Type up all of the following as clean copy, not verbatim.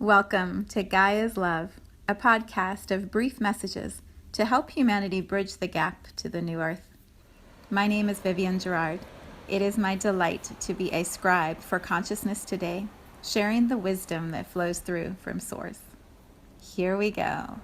Welcome to Gaia's Love, a podcast of brief messages to help humanity bridge the gap to the new earth. My name is Vivienne Gerard. It is my delight to be a scribe for consciousness today, sharing the wisdom that flows through from Source. Here we go.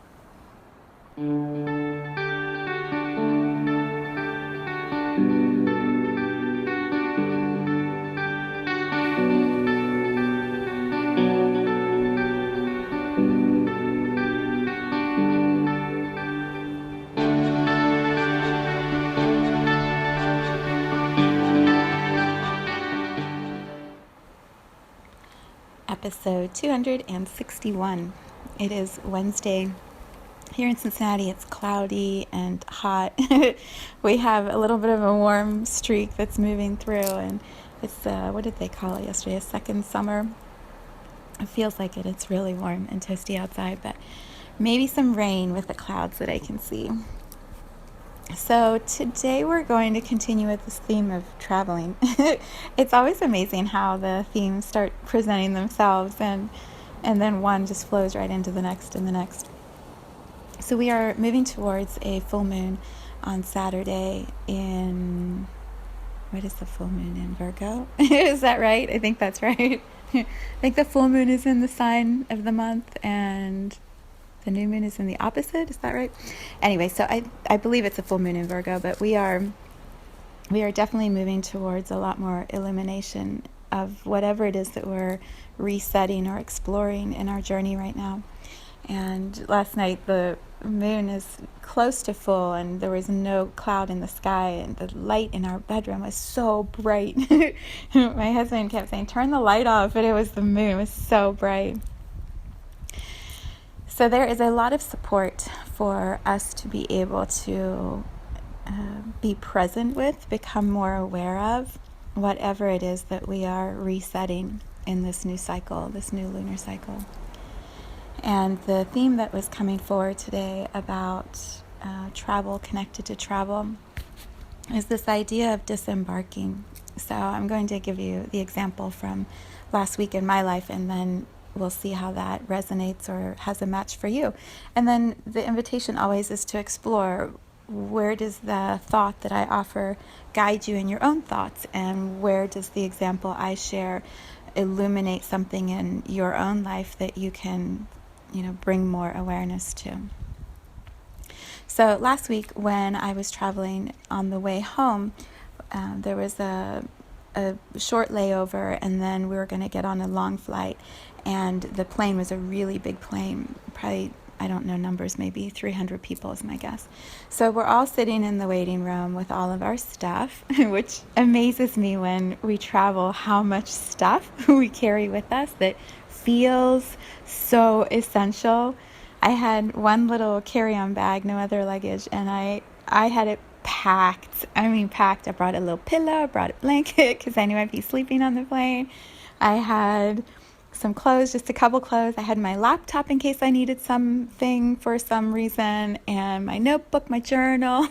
Episode 261. It is Wednesday. Here in Cincinnati, it's cloudy and hot. We have a little bit of a warm streak that's moving through, and it's, what did they call it yesterday? A second summer. It feels like it. It's really warm and toasty outside, but maybe some rain with the clouds that I can see. So today we're going to continue with this theme of traveling. It's always amazing how the themes start presenting themselves and then one just flows right into the next and the next. So we are moving towards a full moon on Saturday in, what is the full moon in? Virgo? Is that right? I think that's right. I think the full moon is in the sign of the month and the new moon is in the opposite. Is that right? Anyway, so I believe it's a full moon in Virgo, but we are definitely moving towards a lot more illumination of whatever it is that we're resetting or exploring in our journey right now. And last night the moon is close to full and there was no cloud in the sky and the light in our bedroom was so bright. My husband kept saying, turn the light off, but it was the moon. It was so bright. So there is a lot of support for us to be able to be present with, become more aware of whatever it is that we are resetting in this new cycle, this new lunar cycle. And the theme that was coming forward today about travel, connected to travel, is this idea of disembarking. So I'm going to give you the example from last week in my life, and then we'll see how that resonates or has a match for you. And then the invitation always is to explore, where does the thought that I offer guide you in your own thoughts, and where does the example I share illuminate something in your own life that you can, bring more awareness to. So last week when I was traveling on the way home, there was a short layover, and then we were going to get on a long flight, and the plane was a really big plane, probably, I don't know numbers, maybe 300 people is my guess. So we're all sitting in the waiting room with all of our stuff, which amazes me when we travel, how much stuff we carry with us that feels so essential. I had one little carry-on bag, no other luggage, and I had it packed. I brought a little pillow, I brought a blanket because I knew I'd be sleeping on the plane. I had some clothes, just a couple clothes. I had my laptop in case I needed something for some reason, and my notebook, my journal,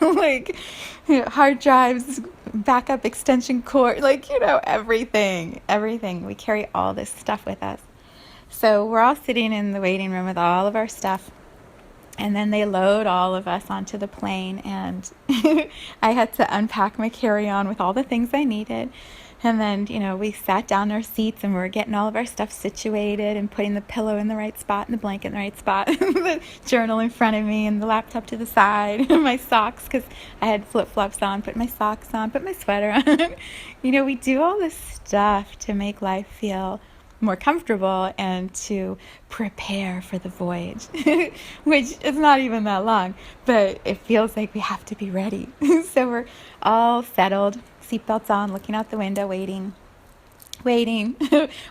hard drives, backup extension cord, everything. We carry all this stuff with us. So we're all sitting in the waiting room with all of our stuff. And then they load all of us onto the plane, and I had to unpack my carry-on with all the things I needed. And then, we sat down in our seats and we were getting all of our stuff situated and putting the pillow in the right spot and the blanket in the right spot, the journal in front of me and the laptop to the side, and my socks, because I had flip-flops on, put my socks on, put my sweater on. We do all this stuff to make life feel more comfortable and to prepare for the voyage, which is not even that long, but it feels like we have to be ready. So we're all settled, seatbelts on, looking out the window, waiting.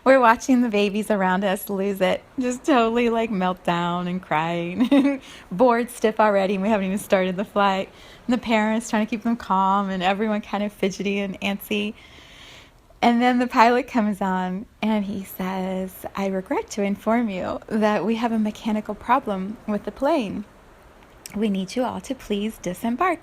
We're watching the babies around us lose it, just totally melt down and crying, bored stiff already, and we haven't even started the flight. And the parents trying to keep them calm, and everyone kind of fidgety and antsy. And then the pilot comes on and he says, I regret to inform you that we have a mechanical problem with the plane. We need you all to please disembark.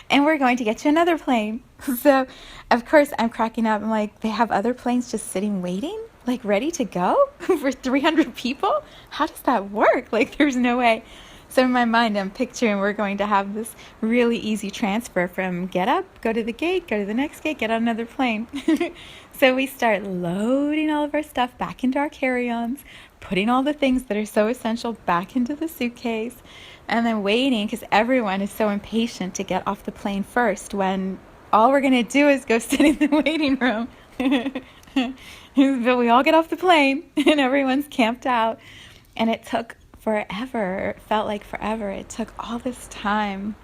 And we're going to get you another plane. So, of course, I'm cracking up. I'm like, they have other planes just sitting waiting? like ready to go for 300 people? How does that work? Like, there's no way. So in my mind, I'm picturing we're going to have this really easy transfer from get up, go to the gate, go to the next gate, get on another plane. So we start loading all of our stuff back into our carry-ons, putting all the things that are so essential back into the suitcase, and then waiting because everyone is so impatient to get off the plane first when all we're going to do is go sit in the waiting room. But we all get off the plane and everyone's camped out. And it took forever. It felt like forever. It took all this time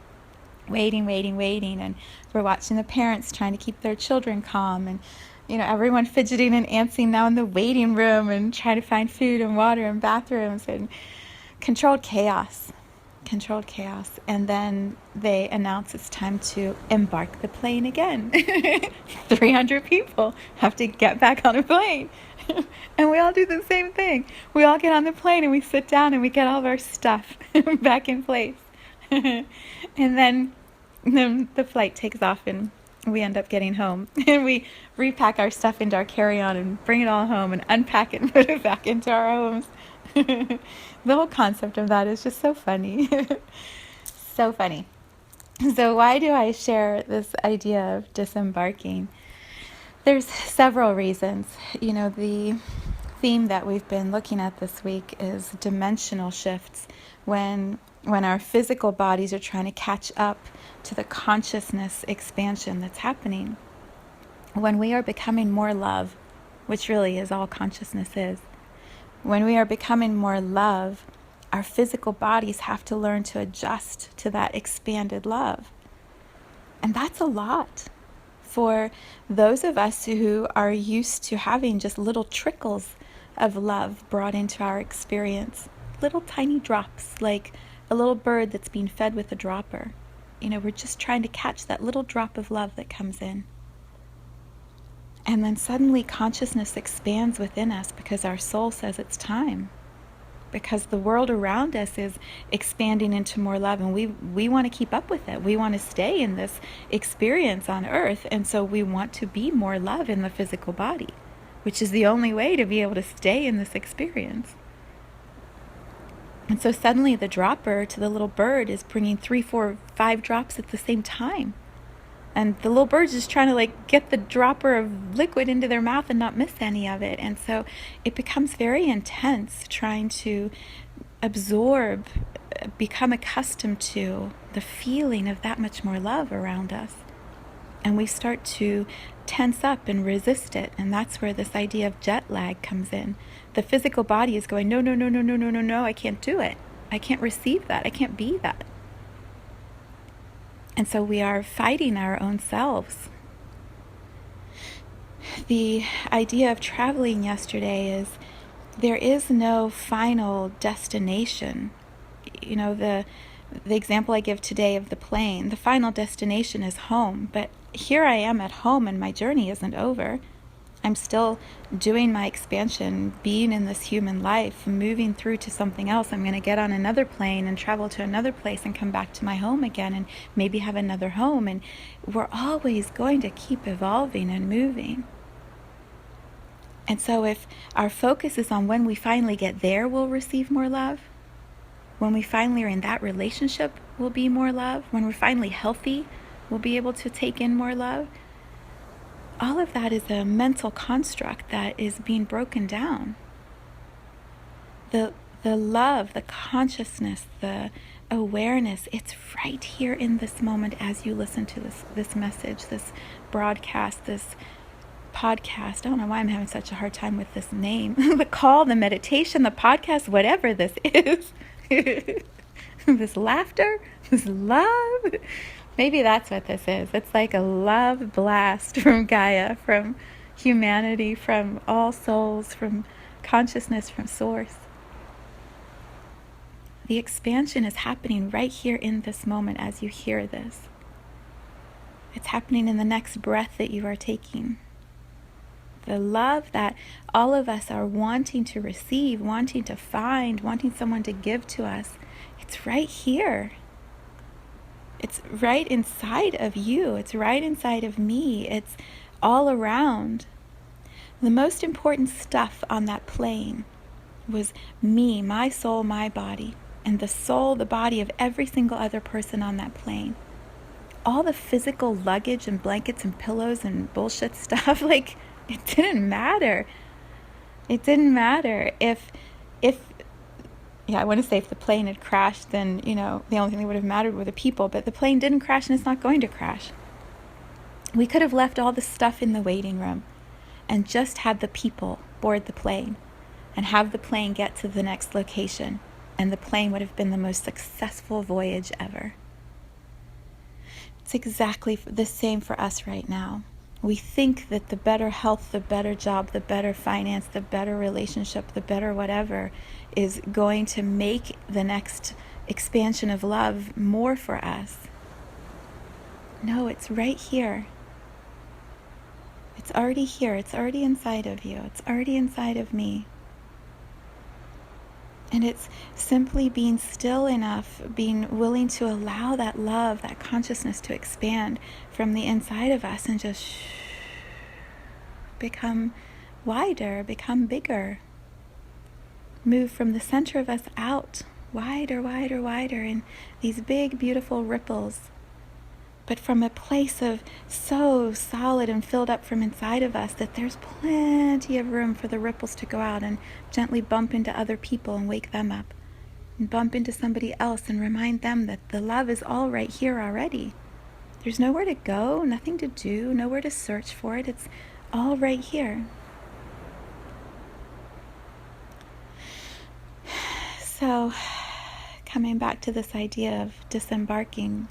waiting. And we're watching the parents trying to keep their children calm. And, everyone fidgeting and antsing now in the waiting room and trying to find food and water and bathrooms and controlled chaos. And then they announce it's time to embark the plane again. 300 people have to get back on a plane. And we all do the same thing. We all get on the plane and we sit down and we get all of our stuff back in place. And then the flight takes off and we end up getting home. And we repack our stuff into our carry-on and bring it all home and unpack it and put it back into our homes. The whole concept of that is just so funny. So funny. So why do I share this idea of disembarking? There's several reasons. The theme that we've been looking at this week is dimensional shifts when our physical bodies are trying to catch up to the consciousness expansion that's happening. When we are becoming more love, which really is all consciousness is, when we are becoming more love, our physical bodies have to learn to adjust to that expanded love. And that's a lot for those of us who are used to having just little trickles of love brought into our experience. Little tiny drops, like a little bird that's being fed with a dropper. We're just trying to catch that little drop of love that comes in. And then suddenly consciousness expands within us because our soul says it's time. Because the world around us is expanding into more love, and we want to keep up with it. We want to stay in this experience on earth, and so we want to be more love in the physical body, which is the only way to be able to stay in this experience. And so suddenly the dropper to the little bird is bringing 3, 4, 5 drops at the same time. And the little bird's just trying to get the dropper of liquid into their mouth and not miss any of it. And so it becomes very intense trying to absorb, become accustomed to the feeling of that much more love around us. And we start to tense up and resist it. And that's where this idea of jet lag comes in. The physical body is going, no, I can't do it. I can't receive that. I can't be that. And so we are fighting our own selves. The idea of traveling yesterday is there is no final destination. The example I give today of the plane, the final destination is home. But here I am at home and my journey isn't over. I'm still doing my expansion, being in this human life, moving through to something else. I'm going to get on another plane and travel to another place and come back to my home again and maybe have another home. And we're always going to keep evolving and moving. And so if our focus is on when we finally get there, we'll receive more love. When we finally are in that relationship, we'll be more love. When we're finally healthy, we'll be able to take in more love. All of that is a mental construct that is being broken down. The love, the consciousness, the awareness, it's right here in this moment as you listen to this message, this broadcast, this podcast. I don't know why I'm having such a hard time with this name. The call, the meditation, the podcast, whatever this is. This laughter, this love. Maybe that's what this is. It's like a love blast from Gaia, from humanity, from all souls, from consciousness, from source. The expansion is happening right here in this moment as you hear this. It's happening in the next breath that you are taking. The love that all of us are wanting to receive, wanting to find, wanting someone to give to us, it's right here. It's right inside of you. It's right inside of me. It's all around. The most important stuff on that plane was me, my soul, my body, and the soul, the body of every single other person on that plane. All the physical luggage and blankets and pillows and bullshit stuff, like, it didn't matter. It didn't matter if I want to say if the plane had crashed, then, the only thing that would have mattered were the people, but the plane didn't crash and it's not going to crash. We could have left all the stuff in the waiting room and just had the people board the plane and have the plane get to the next location, and the plane would have been the most successful voyage ever. It's exactly the same for us right now. We think that the better health, the better job, the better finance, the better relationship, the better whatever is going to make the next expansion of love more for us. No, it's right here. It's already here. It's already inside of you. It's already inside of me. And it's simply being still enough, being willing to allow that love, that consciousness to expand from the inside of us and just become wider, become bigger. Move from the center of us out, wider, wider, wider, in these big, beautiful ripples. But from a place of so solid and filled up from inside of us that there's plenty of room for the ripples to go out and gently bump into other people and wake them up. And bump into somebody else and remind them that the love is all right here already. There's nowhere to go, nothing to do, nowhere to search for it. It's all right here. So, coming back to this idea of disembarking.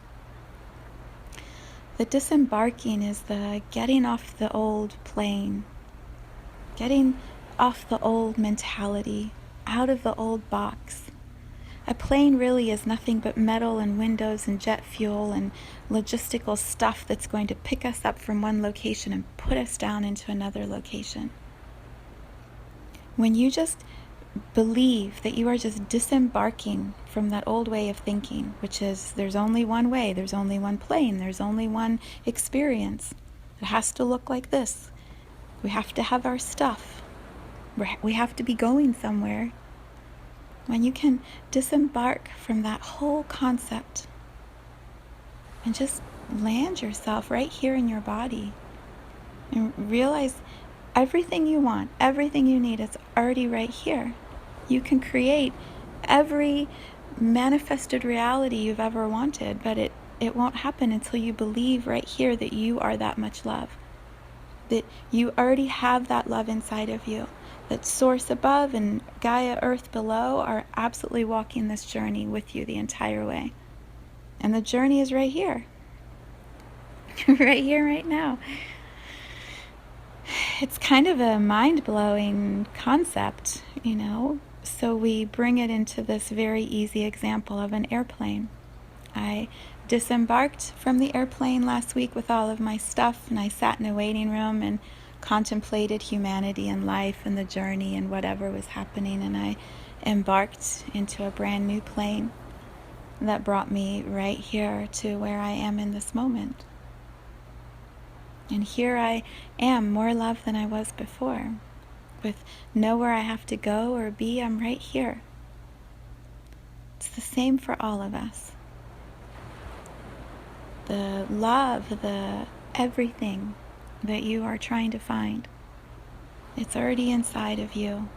The disembarking is the getting off the old plane, getting off the old mentality, out of the old box. A plane really is nothing but metal and windows and jet fuel and logistical stuff that's going to pick us up from one location and put us down into another location. When you just believe that you are just disembarking from that old way of thinking, which is there's only one way, there's only one plane, there's only one experience. It has to look like this. We have to have our stuff. We have to be going somewhere. When you can disembark from that whole concept and just land yourself right here in your body and realize everything you want, everything you need is already right here. You can create every manifested reality you've ever wanted, but it won't happen until you believe right here that you are that much love. That you already have that love inside of you. That Source above and Gaia Earth below are absolutely walking this journey with you the entire way. And the journey is right here. Right here, right now. It's kind of a mind-blowing concept, So we bring it into this very easy example of an airplane. I disembarked from the airplane last week with all of my stuff, and I sat in a waiting room and contemplated humanity and life and the journey and whatever was happening, and I embarked into a brand new plane that brought me right here to where I am in this moment. And here I am, more love than I was before. With nowhere I have to go or be, I'm right here. It's the same for all of us. The love, the everything that you are trying to find, it's already inside of you.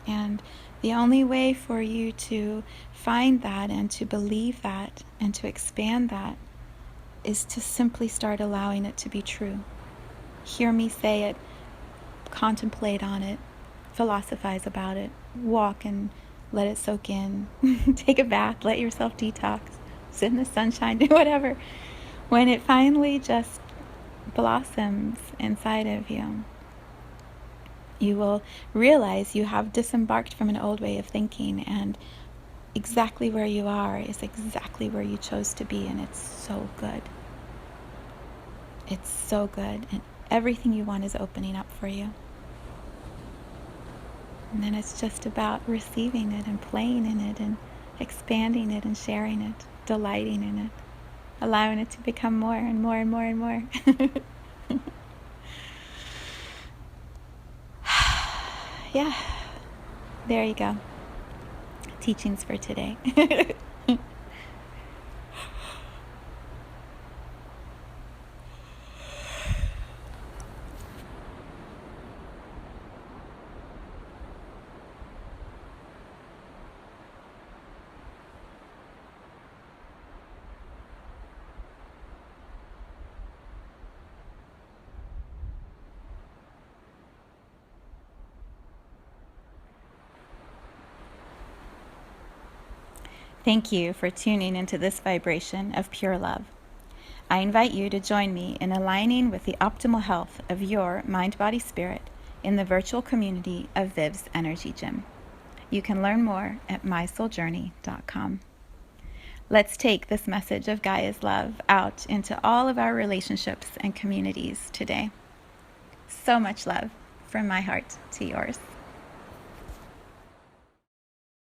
And the only way for you to find that and to believe that and to expand that is to simply start allowing it to be true. Hear me say it, contemplate on it, philosophize about it, walk and let it soak in, take a bath, let yourself detox, sit in the sunshine, do whatever. When it finally just blossoms inside of you, you will realize you have disembarked from an old way of thinking, and exactly where you are is exactly where you chose to be, and it's so good. It's so good, and everything you want is opening up for you. And then it's just about receiving it and playing in it and expanding it and sharing it, delighting in it, allowing it to become more and more and more and more. yeah, there you go. Teachings for today. Thank you for tuning into this vibration of pure love. I invite you to join me in aligning with the optimal health of your mind, body, spirit in the virtual community of Viv's Energy Gym. You can learn more at mysouljourney.com. Let's take this message of Gaia's love out into all of our relationships and communities today. So much love from my heart to yours.